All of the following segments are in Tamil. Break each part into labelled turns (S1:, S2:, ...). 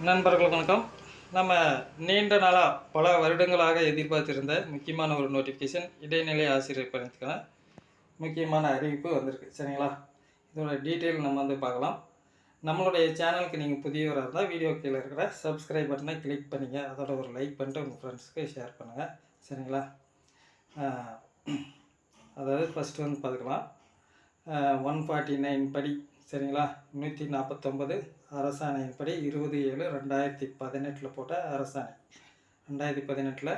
S1: நண்பர்களுக்கு வணக்கம். நம்ம நீண்ட நாளாக பல வருடங்களாக எதிர்பார்த்திருந்த முக்கியமான ஒரு நோட்டிஃபிகேஷன் இடைநிலை ஆசிரியர் பணிக்கான முக்கியமான அறிவிப்பு வந்திருக்கு. சரிங்களா? இதோட டீட்டெயில் நம்ம வந்து பார்க்கலாம். நம்மளுடைய சேனலுக்கு நீங்கள் புதியவராக இருந்தால் வீடியோ கீழே இருக்கிற சப்ஸ்கிரைப் பட்டனை கிளிக் பண்ணிங்க. அதோட ஒரு லைக் பண்ணிட்டு உங்கள் ஃப்ரெண்ட்ஸுக்கு ஷேர் பண்ணுங்கள். சரிங்களா? அதாவது ஃபஸ்ட்டு வந்து பார்த்துக்கலாம். 149 படி. சரிங்களா? 149 அரசாணையின்படி 20/7/2018 போட்ட அரசாணை 2018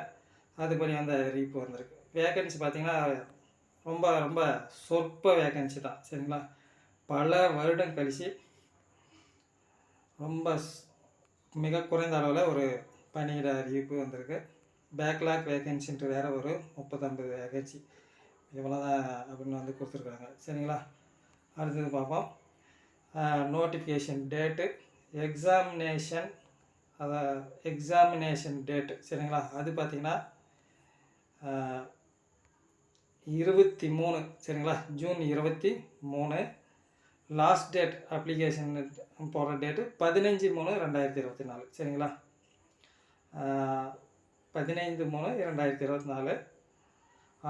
S1: அதுபடி அந்த அறிவிப்பு வந்திருக்கு. வேகன்சி பார்த்திங்கன்னா ரொம்ப ரொம்ப சொற்ப வேகன்சி தான். சரிங்களா? பல வருடம் கழித்து ரொம்ப மிக குறைந்த அளவில் ஒரு பணியிட அறிவிப்பு வந்திருக்கு. பேக்லாக் வேகன்சின்ட்டு வேறு ஒரு 30-50 வேகன்சி இவ்வளோ தான் அப்படின்னு வந்து கொடுத்துருக்காங்க. சரிங்களா? அடுத்தது பார்ப்போம். Notification date, examination date. சரிங்களா? அது பார்த்திங்கன்னா 23. சரிங்களா? ஜூன் 23. லாஸ்ட் டேட் அப்ளிகேஷன் போடுற டேட்டு 15/3/2024. சரிங்களா? 15/3/2024.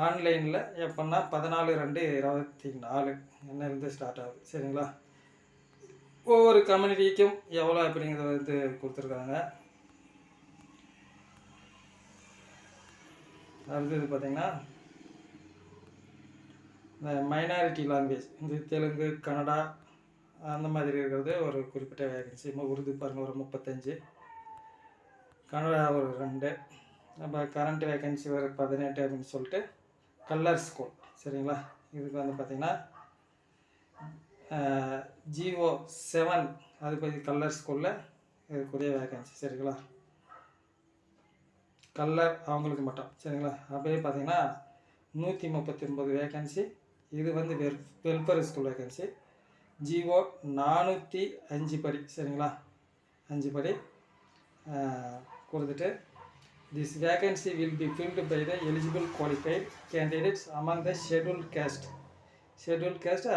S1: ஆன்லைனில் எப்போன்னா 14/2/24 என்னிருந்து ஸ்டார்ட் ஆகுது. சரிங்களா? ஒவ்வொரு கம்யூனிட்டிக்கும் எவ்வளோ அப்படிங்கிறத வந்து கொடுத்துருக்காங்க. அடுத்தது பார்த்திங்கன்னா இந்த மைனாரிட்டி லாங்குவேஜ், இந்த தெலுங்கு, கன்னடா அந்த மாதிரி இருக்கிறது ஒரு குறிப்பிட்ட வேகன்சி. உருது பாருங்கள் ஒரு 35, கன்னடா ஒரு 2. நம்ம கரண்ட் வேகன்சி ஒரு 18 அப்படின்னு சொல்லிட்டு கல்லர் ஸ்கூல். சரிங்களா? இதுக்கு வந்து பார்த்திங்கன்னா GO7 அது பற்றி கல்லர் ஸ்கூலில் இதுக்குரிய வேகன்சி. சரிங்களா? கல்லர் அவங்களுக்கு மட்டும். சரிங்களா? அப்படியே பார்த்திங்கன்னா 139 வேகன்சி. இது வந்து வெல்ஃபேர் ஸ்கூல் வேகன்சி. GO 405 படி. சரிங்களா? 5 படி கொடுத்துட்டு this vacancy will be filled by the eligible qualified candidates among the scheduled caste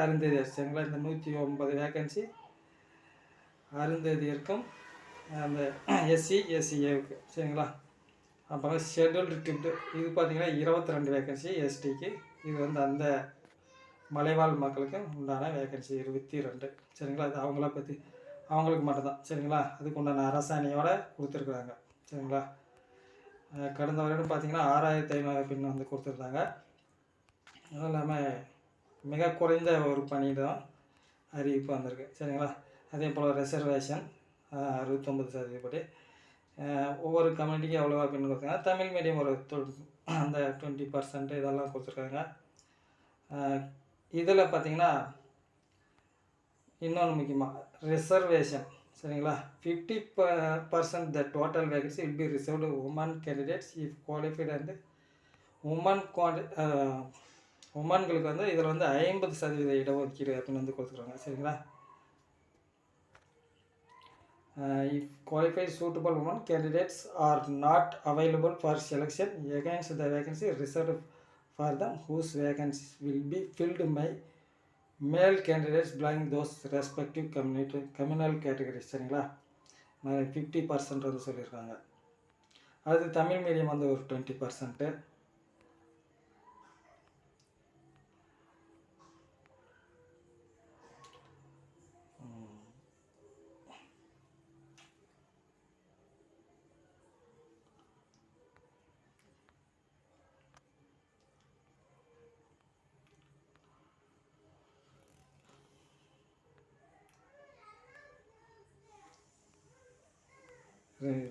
S1: Arunthathiyar. சரிங்களா? இந்த 109 வேகன்சி அருந்ததியருக்கும் அந்த SC SCAவுக்கு. சரிங்களா? அப்புறம் ஷெட்யூல்டு ட்ரிப்டு இது பார்த்திங்கன்னா 22 வேகன்சி STக்கு. இது வந்து அந்த மலைவாழ் மக்களுக்கு உண்டான வேகன்சி 22. சரிங்களா? அது அவங்களுக்கு மட்டும்தான். சரிங்களா? அதுக்கு உண்டான அரசாணையோடு கொடுத்துருக்குறாங்க. சரிங்களா? கடந்த வருடம் பார்த்திங்கன்னா 6500 பின் வந்து கொடுத்துருந்தாங்க. அதுவும் இல்லாமல் மிக குறைந்த ஒரு பணியிடம் அறிவிப்பு வந்திருக்கு. சரிங்களா? அதே போல் ரிசர்வேஷன் 69% படி ஒவ்வொரு கம்யூனிட்டிக்கும் எவ்வளோ அப்படின்னு கொடுத்துருக்காங்க. தமிழ் மீடியம் ஒரு அந்த 20% இதெல்லாம் கொடுத்துருக்காங்க. இதில் பார்த்திங்கன்னா இன்னொன்று முக்கியமாக ரிசர்வேஷன். சரிங்களா? 50% the total vacancy will be reserved women candidates if qualified and உமன்களுக்கு வந்து இதில் வந்து 50% இடஒதுக்கீடு அப்படின்னு வந்து கொடுத்துருக்காங்க. சரிங்களா? if qualified suitable women candidates are not available for selection against the vacancy reserved for them whose vacancies will be filled by male candidates belonging those respective communal categories. சரிங்களா? 50% வந்து சொல்லியிருக்காங்க. அது தமிழ் மீடியம் வந்து ஒரு 20%.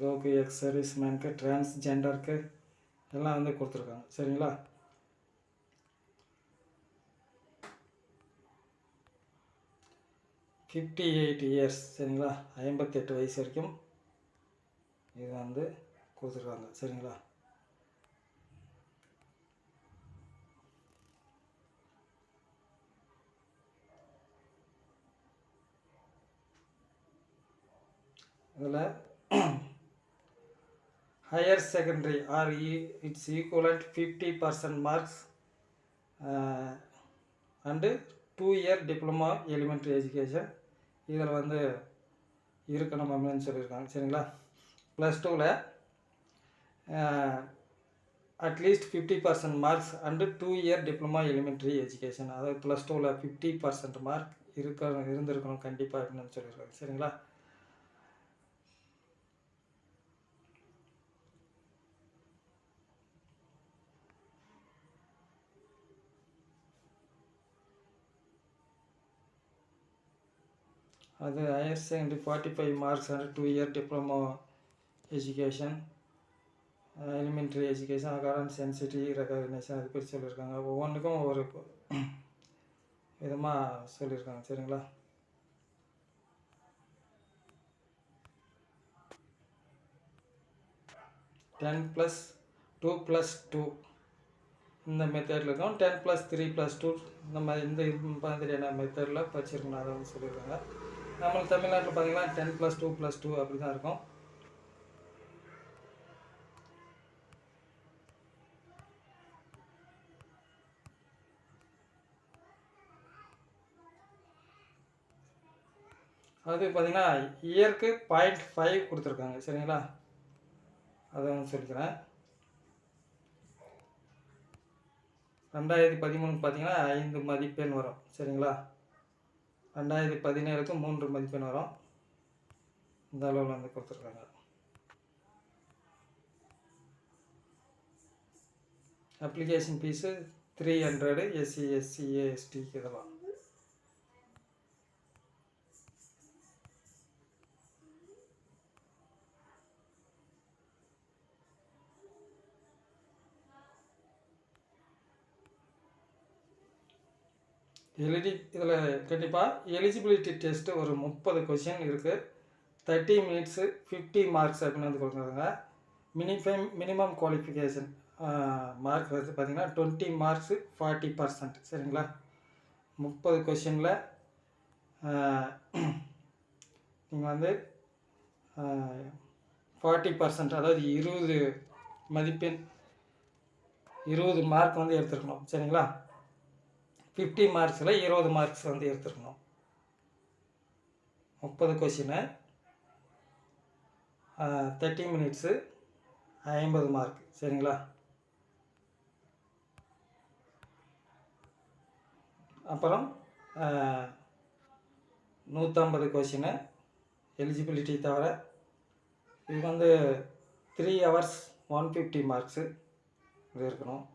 S1: ரோக்கு எக்ஸ் சர்வீஸ்மேனுக்கு டிரான்ஸ்ஜெண்டருக்கு எல்லாம் வந்து கொடுத்துருக்காங்க. சரிங்களா? $58 இயர்ஸ். சரிங்களா? 58 வயசு வரைக்கும் இது வந்து கொடுத்துருக்காங்க. சரிங்களா? இதில் higher secondary or its equivalent 50% marks and 2-year diploma elementary education. இதில் வந்து இருக்கணும் அப்படின்னு சொல்லியிருக்காங்க. சரிங்களா. +2ல் at least 50% marks and 2 year diploma elementary education. அதாவது +2ல் 50% மார்க் இருந்திருக்கணும் கண்டிப்பாக அப்படின்னு சொல்லியிருக்காங்க. சரிங்களா. அது higher secondary 45 marks and 2 year diploma education elementary education academic sensitivity recognition அது பற்றி சொல்லியிருக்காங்க. ஒவ்வொன்றுக்கும் ஒவ்வொரு விதமாக சொல்லியிருக்காங்க. சரிங்களா. டென் ப்ளஸ் 2+2 இந்த மெத்தடில் இருக்கும். 10+3+2 இந்த மாதிரியான மெத்தடில் படிச்சிருக்கணும். அதை வந்து சொல்லியிருக்காங்க. நம்ம தமிழ்நாட்டில் பார்த்தீங்கன்னா 10+2+2 அப்படி தான் இருக்கும். அது பார்த்திங்கன்னா இயருக்கு 0.5 கொடுத்துருக்காங்க. சரிங்களா. அதை வந்து சொல்லிக்கிறேன். 2013 பார்த்திங்கன்னா 5 மதிப்பெண் வரும். சரிங்களா. 2017க்கு 3 மதிப்பெண் வரும். இந்த அளவில் வந்து கொடுத்துருக்காங்க. Application fees 300 SC SC ST இதெல்லாம். இதில் கண்டிப்பாக எலிஜிபிலிட்டி டெஸ்ட்டு ஒரு 30 கொஷின் இருக்குது. 30 மினிட்ஸு 50 மார்க்ஸ் அப்படின்னு வந்து கொடுக்குறாங்க. மினிமம் குவாலிஃபிகேஷன் மார்க் வந்து பார்த்திங்கன்னா 20 மார்க்ஸு 40%. சரிங்களா. 30 கொஷினில் நீங்கள் வந்து 40%, அதாவது 20 மதிப்பெண் 20 மார்க் வந்து எடுத்துருக்கணும். சரிங்களா. 50 மார்க்ஸில் 20 மார்க்ஸ் வந்து எடுத்துருக்கணும். 30 கொஷினு 30 மினிட்ஸு 50 மார்க். சரிங்களா. அப்புறம் 150 கொஷினு எலிஜிபிலிட்டி தவிர இது வந்து 3 ஹவர்ஸ் 150 மார்க்ஸு இது இருக்கணும்.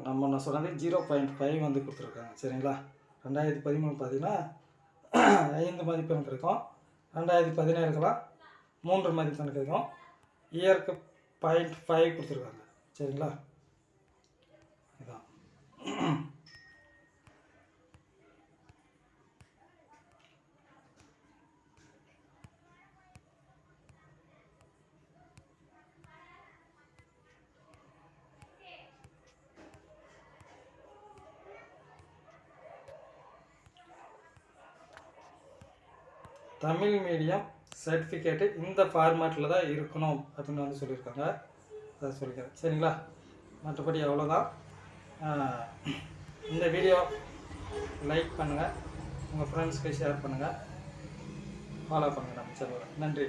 S1: நம்ம நான் சொன்னது 0.5 வந்து கொடுத்துருக்காங்க. சரிங்களா. 2013 பார்த்தீங்கன்னா 5 மதிப்பெண் கிடைக்கும். 2017க்கெல்லாம் 3 மதிப்பெண் கிடைக்கும். இயருக்கு 0.5 கொடுத்துருக்காங்க. சரிங்களா. இதுதான். தமிழ் மீடியம் சர்டிஃபிகேட்டு இந்த ஃபார்மேட்டில் தான் இருக்கணும் அப்படின்னு வந்து சொல்லியிருக்காங்க. அதை சொல்லிக்கிறேன். சரிங்களா. மற்றபடி அவ்வளோதான். இந்த வீடியோ லைக் பண்ணுங்கள், உங்கள் ஃப்ரெண்ட்ஸ்க்கு ஷேர் பண்ணுங்கள், ஃபாலோ பண்ணுங்கள் நம்ம சேனலை. நன்றி.